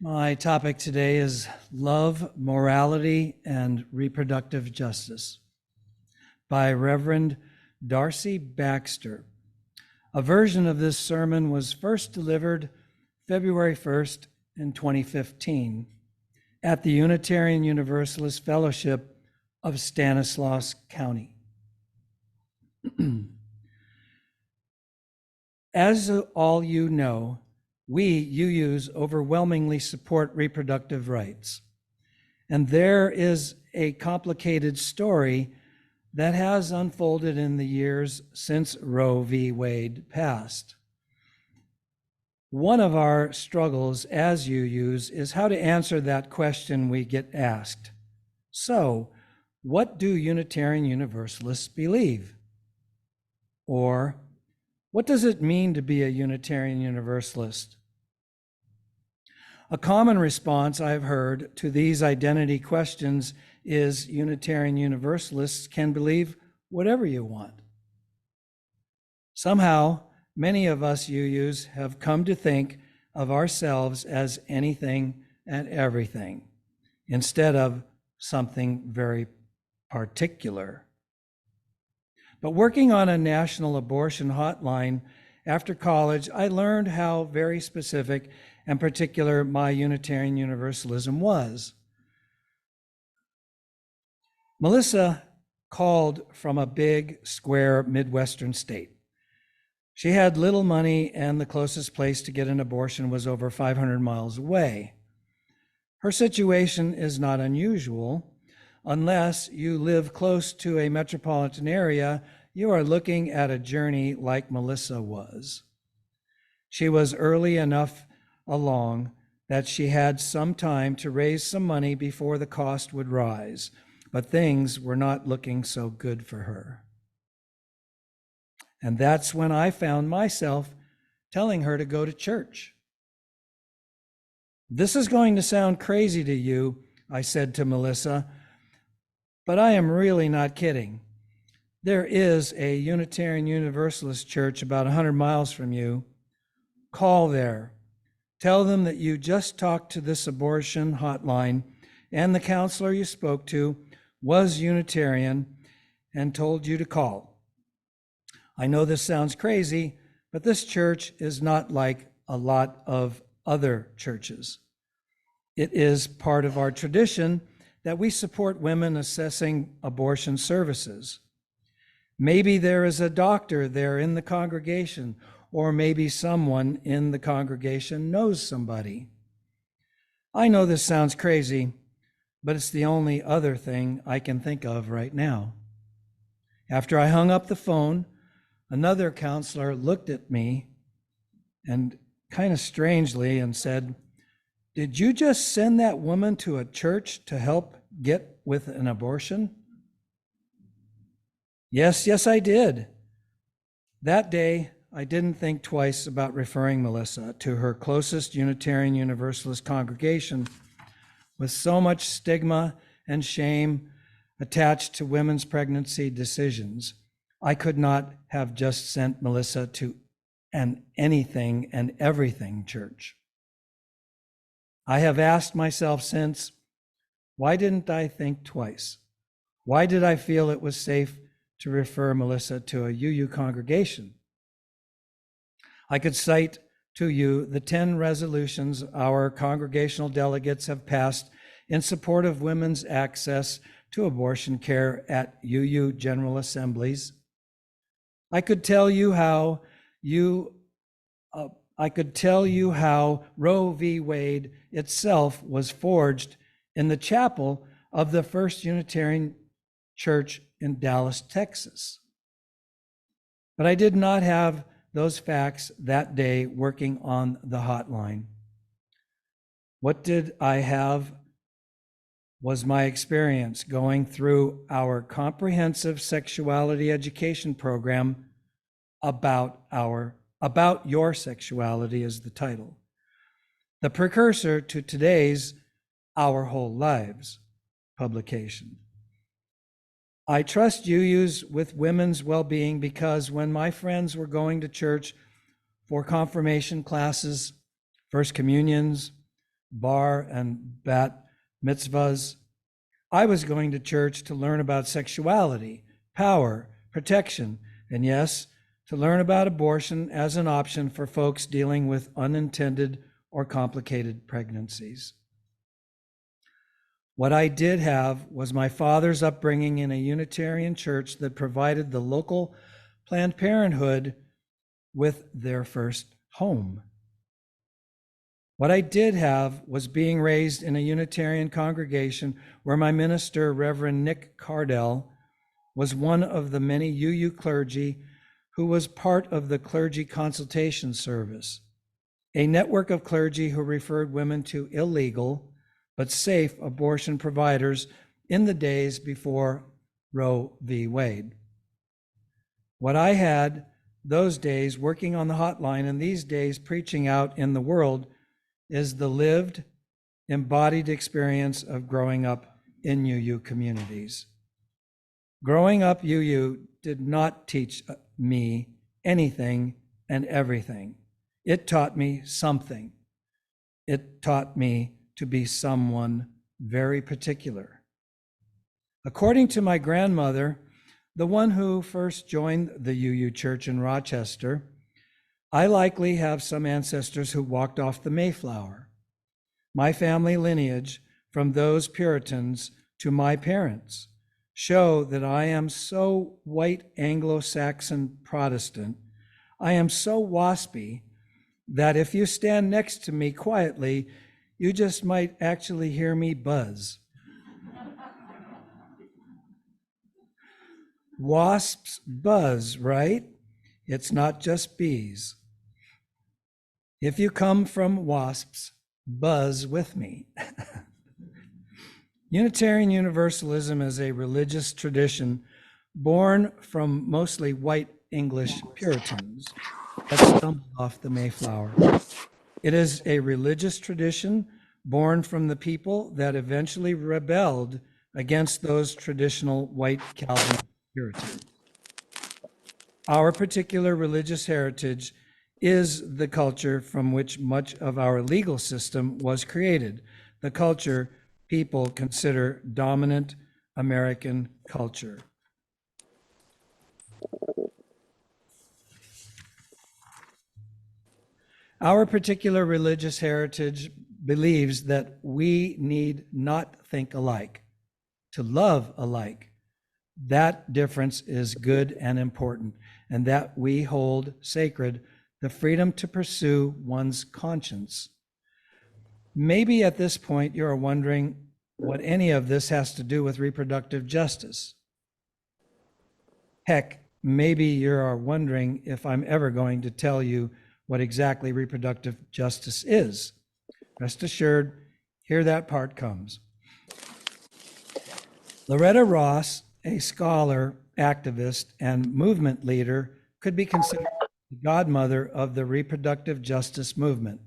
My topic today is Love, Morality, and Reproductive Justice by Reverend Darcy Baxter. A version of this sermon was first delivered February 1st in 2015 at the Unitarian Universalist Fellowship of Stanislaus County. As all you know, we, UUs, overwhelmingly support reproductive rights. And there is a complicated story that has unfolded in the years since Roe v. Wade passed. One of our struggles as UUs is how to answer that question we get asked. So, what do Unitarian Universalists believe? Or, what does it mean to be a Unitarian Universalist? A common response I've heard to these identity questions is Unitarian Universalists can believe whatever you want. Somehow, many of us UUs have come to think of ourselves as anything and everything, instead of something very particular. But working on a national abortion hotline after college, I learned how very specific and particular my Unitarian Universalism was. Melissa called from a big, square Midwestern state. She had little money, and the closest place to get an abortion was over 500 miles away. Her situation is not unusual. Unless you live close to a metropolitan area, you are looking at a journey like Melissa was. She was early enough along that she had some time to raise some money before the cost would rise, but things were not looking so good for her. And that's when I found myself telling her to go to church. This is going to sound crazy to you, I said to Melissa, but I am really not kidding. There is a Unitarian Universalist church about 100 miles from you. Call there. Tell them that you just talked to this abortion hotline and the counselor you spoke to was Unitarian and told you to call. I know this sounds crazy, but this church is not like a lot of other churches. It is part of our tradition that we support women assessing abortion services. Maybe there is a doctor there in the congregation, or maybe someone in the congregation knows somebody. I know this sounds crazy, but it's the only other thing I can think of right now. After I hung up the phone, another counselor looked at me and kind of strangely and said, "Did you just send that woman to a church to help get with an abortion?" Yes, I did. That day, I didn't think twice about referring Melissa to her closest Unitarian Universalist congregation. With so much stigma and shame attached to women's pregnancy decisions, I could not have just sent Melissa to an anything and everything church. I have asked myself since, why didn't I think twice? Why did I feel it was safe to refer Melissa to a UU congregation? I could cite to you the 10 resolutions our congregational delegates have passed in support of women's access to abortion care at UU General Assemblies. I could tell you how Roe v. Wade itself was forged in the chapel of the First Unitarian Church in Dallas, Texas. But I did not have those facts that day working on the hotline. What did I have was my experience going through our comprehensive sexuality education program about your sexuality is the title. The precursor to today's Our Whole Lives publication. I trust UU's with women's well-being because when my friends were going to church for confirmation classes, first communions, bar and bat mitzvahs, I was going to church to learn about sexuality, power, protection, and yes, to learn about abortion as an option for folks dealing with unintended or complicated pregnancies. What I did have was my father's upbringing in a Unitarian church that provided the local Planned Parenthood with their first home. What I did have was being raised in a Unitarian congregation where my minister, Reverend Nick Cardell, was one of the many UU clergy who was part of the clergy consultation service, a network of clergy who referred women to illegal but safe abortion providers in the days before Roe v. Wade. What I had those days working on the hotline and these days preaching out in the world is the lived, embodied experience of growing up in UU communities. Growing up UU did not teach me anything and everything. It taught me something. It taught me to be someone very particular. According to my grandmother, the one who first joined the UU Church in Rochester, I likely have some ancestors who walked off the Mayflower. My family lineage, from those Puritans to my parents, show that I am so white Anglo-Saxon Protestant, I am so waspy, that if you stand next to me quietly, you just might actually hear me buzz. Wasps buzz, right? It's not just bees. If you come from wasps, buzz with me. Unitarian Universalism is a religious tradition born from mostly white English Puritans that stumbled off the Mayflower. It is a religious tradition born from the people that eventually rebelled against those traditional white Calvin Puritans. Our particular religious heritage is the culture from which much of our legal system was created, the culture people consider dominant American culture. Our particular religious heritage believes that we need not think alike, to love alike. That difference is good and important, and that we hold sacred the freedom to pursue one's conscience. Maybe at this point you are wondering what any of this has to do with reproductive justice. Heck, maybe you are wondering if I'm ever going to tell you what exactly reproductive justice is. Rest assured, here that part comes. Loretta Ross, a scholar, activist, and movement leader, could be considered the godmother of the reproductive justice movement.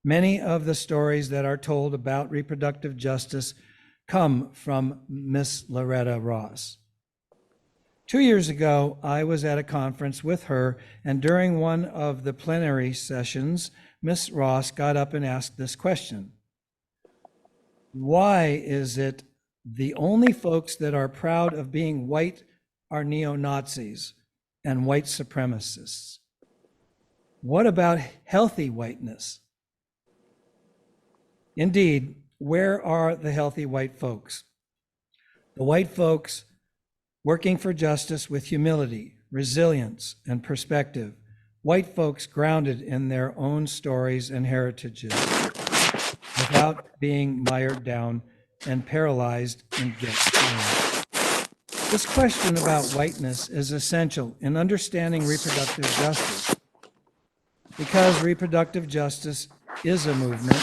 Many of the stories that are told about reproductive justice come from Miss Loretta Ross. 2 years ago, I was at a conference with her, and during one of the plenary sessions, Miss Ross got up and asked this question: why is it the only folks that are proud of being white are neo-Nazis and white supremacists? What about healthy whiteness? Indeed, where are the healthy white folks? The white folks working for justice with humility, resilience, and perspective. White folks grounded in their own stories and heritages without being mired down and paralyzed in guilt. This question about whiteness is essential in understanding reproductive justice, because reproductive justice is a movement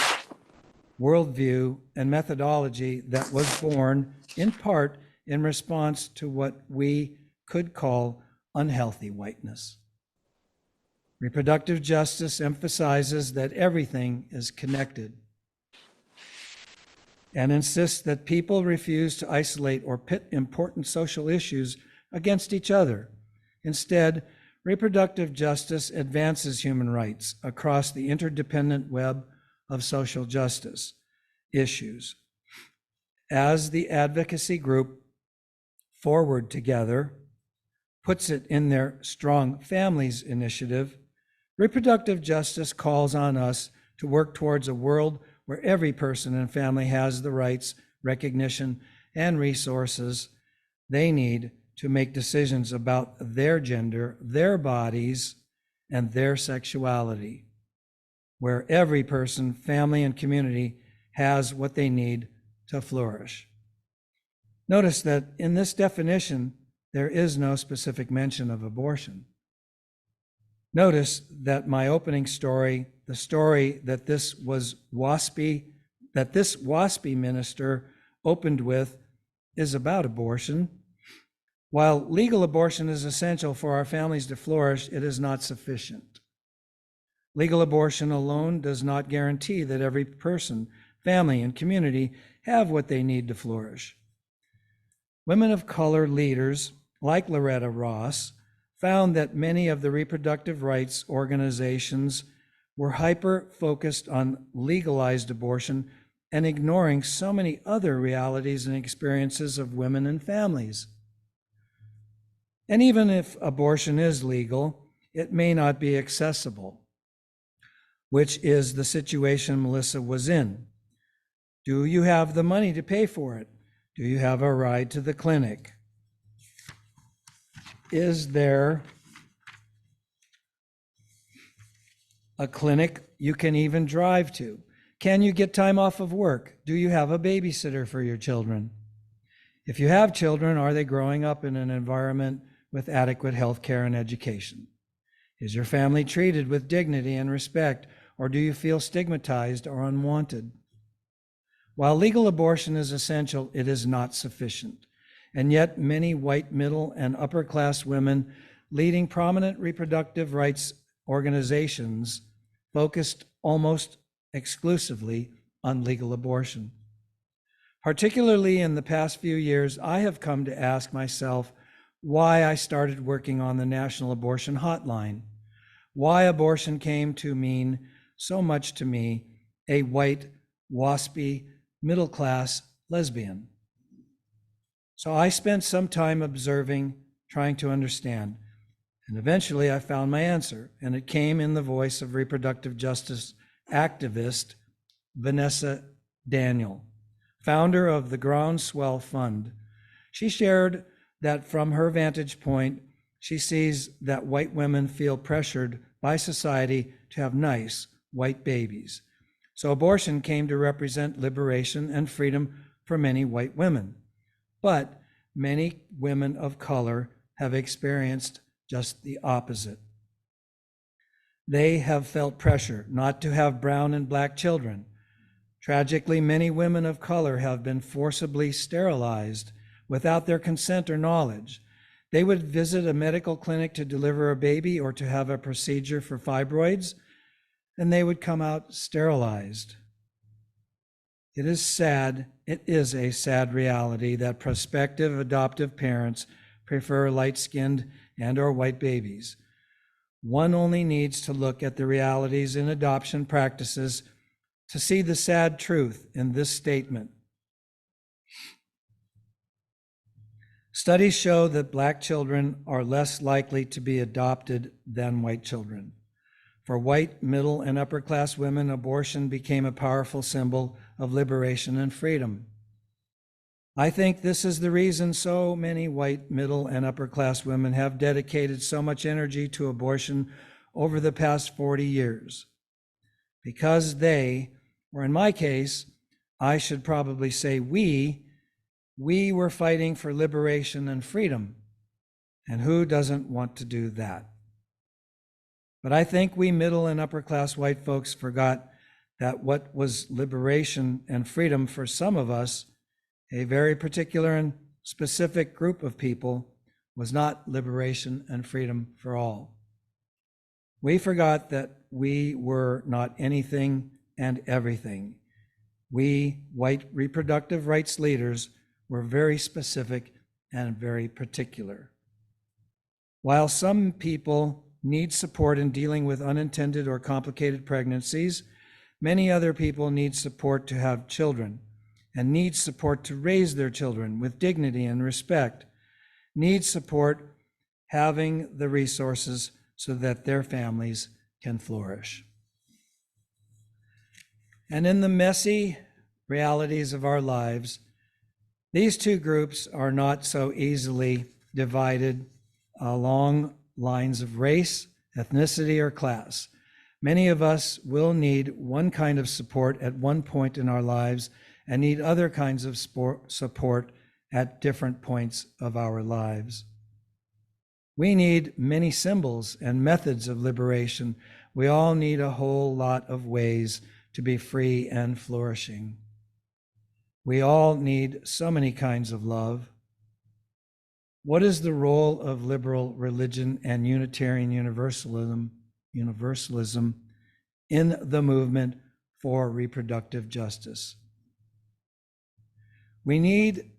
worldview, and methodology that was born in part in response to what we could call unhealthy whiteness. Reproductive justice emphasizes that everything is connected and insists that people refuse to isolate or pit important social issues against each other. Instead, reproductive justice advances human rights across the interdependent web of social justice issues. As the advocacy group Forward Together puts it in their Strong Families initiative, reproductive justice calls on us to work towards a world where every person and family has the rights, recognition, and resources they need to make decisions about their gender, their bodies, and their sexuality, where every person, family, and community has what they need to flourish. Notice that in this definition, there is no specific mention of abortion. Notice that my opening story, the story that this WASPy minister opened with, is about abortion. While legal abortion is essential for our families to flourish, it is not sufficient. Legal abortion alone does not guarantee that every person, family, and community have what they need to flourish. Women of color leaders, like Loretta Ross, found that many of the reproductive rights organizations were hyper-focused on legalized abortion and ignoring so many other realities and experiences of women and families. And even if abortion is legal, it may not be accessible, which is the situation Melissa was in. Do you have the money to pay for it? Do you have a ride to the clinic? Is there a clinic you can even drive to? Can you get time off of work? Do you have a babysitter for your children? If you have children, are they growing up in an environment with adequate health care and education? Is your family treated with dignity and respect, or do you feel stigmatized or unwanted? While legal abortion is essential, it is not sufficient. And yet many white middle and upper class women leading prominent reproductive rights organizations focused almost exclusively on legal abortion. Particularly in the past few years, I have come to ask myself why I started working on the National Abortion Hotline, why abortion came to mean so much to me, a white, waspy, middle-class lesbian. So I spent some time observing, trying to understand, and eventually I found my answer, and it came in the voice of reproductive justice activist Vanessa Daniel, founder of the Groundswell Fund. She shared that from her vantage point, she sees that white women feel pressured by society to have nice white babies. So abortion came to represent liberation and freedom for many white women. But many women of color have experienced just the opposite. They have felt pressure not to have brown and black children. Tragically, many women of color have been forcibly sterilized without their consent or knowledge. They would visit a medical clinic to deliver a baby or to have a procedure for fibroids, and they would come out sterilized. It is sad, it is a sad reality that prospective adoptive parents prefer light-skinned and or white babies. One only needs to look at the realities in adoption practices to see the sad truth in this statement. Studies show that black children are less likely to be adopted than white children. For white, middle, and upper class women, abortion became a powerful symbol of liberation and freedom. I think this is the reason so many white, middle, and upper class women have dedicated so much energy to abortion over the past 40 years. Because they, or in my case, I should probably say we were fighting for liberation and freedom. And who doesn't want to do that? But I think we middle and upper class white folks forgot that what was liberation and freedom for some of us, a very particular and specific group of people, was not liberation and freedom for all. We forgot that we were not anything and everything. We, white reproductive rights leaders, were very specific and very particular. While some people need support in dealing with unintended or complicated pregnancies, many other people need support to have children and need support to raise their children with dignity and respect, need support having the resources so that their families can flourish. And in the messy realities of our lives, these two groups are not so easily divided along lines of race, ethnicity, or class. Many of us will need one kind of support at one point in our lives and need other kinds of support at different points of our lives. We need many symbols and methods of liberation. We all need a whole lot of ways to be free and flourishing. We all need so many kinds of love. What is the role of liberal religion and Unitarian Universalism in the movement for reproductive justice? We need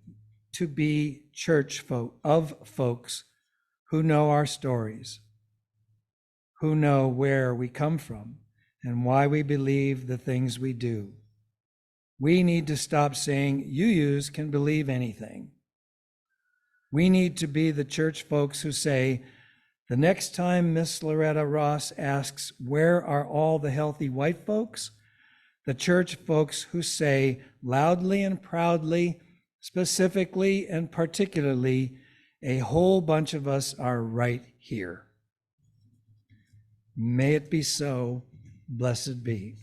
to be church folks who know our stories, who know where we come from and why we believe the things we do. We need to stop saying, you can believe anything. We need to be the church folks who say, the next time Miss Loretta Ross asks, where are all the healthy white folks? The church folks who say loudly and proudly, specifically and particularly, a whole bunch of us are right here. May it be so. Blessed be.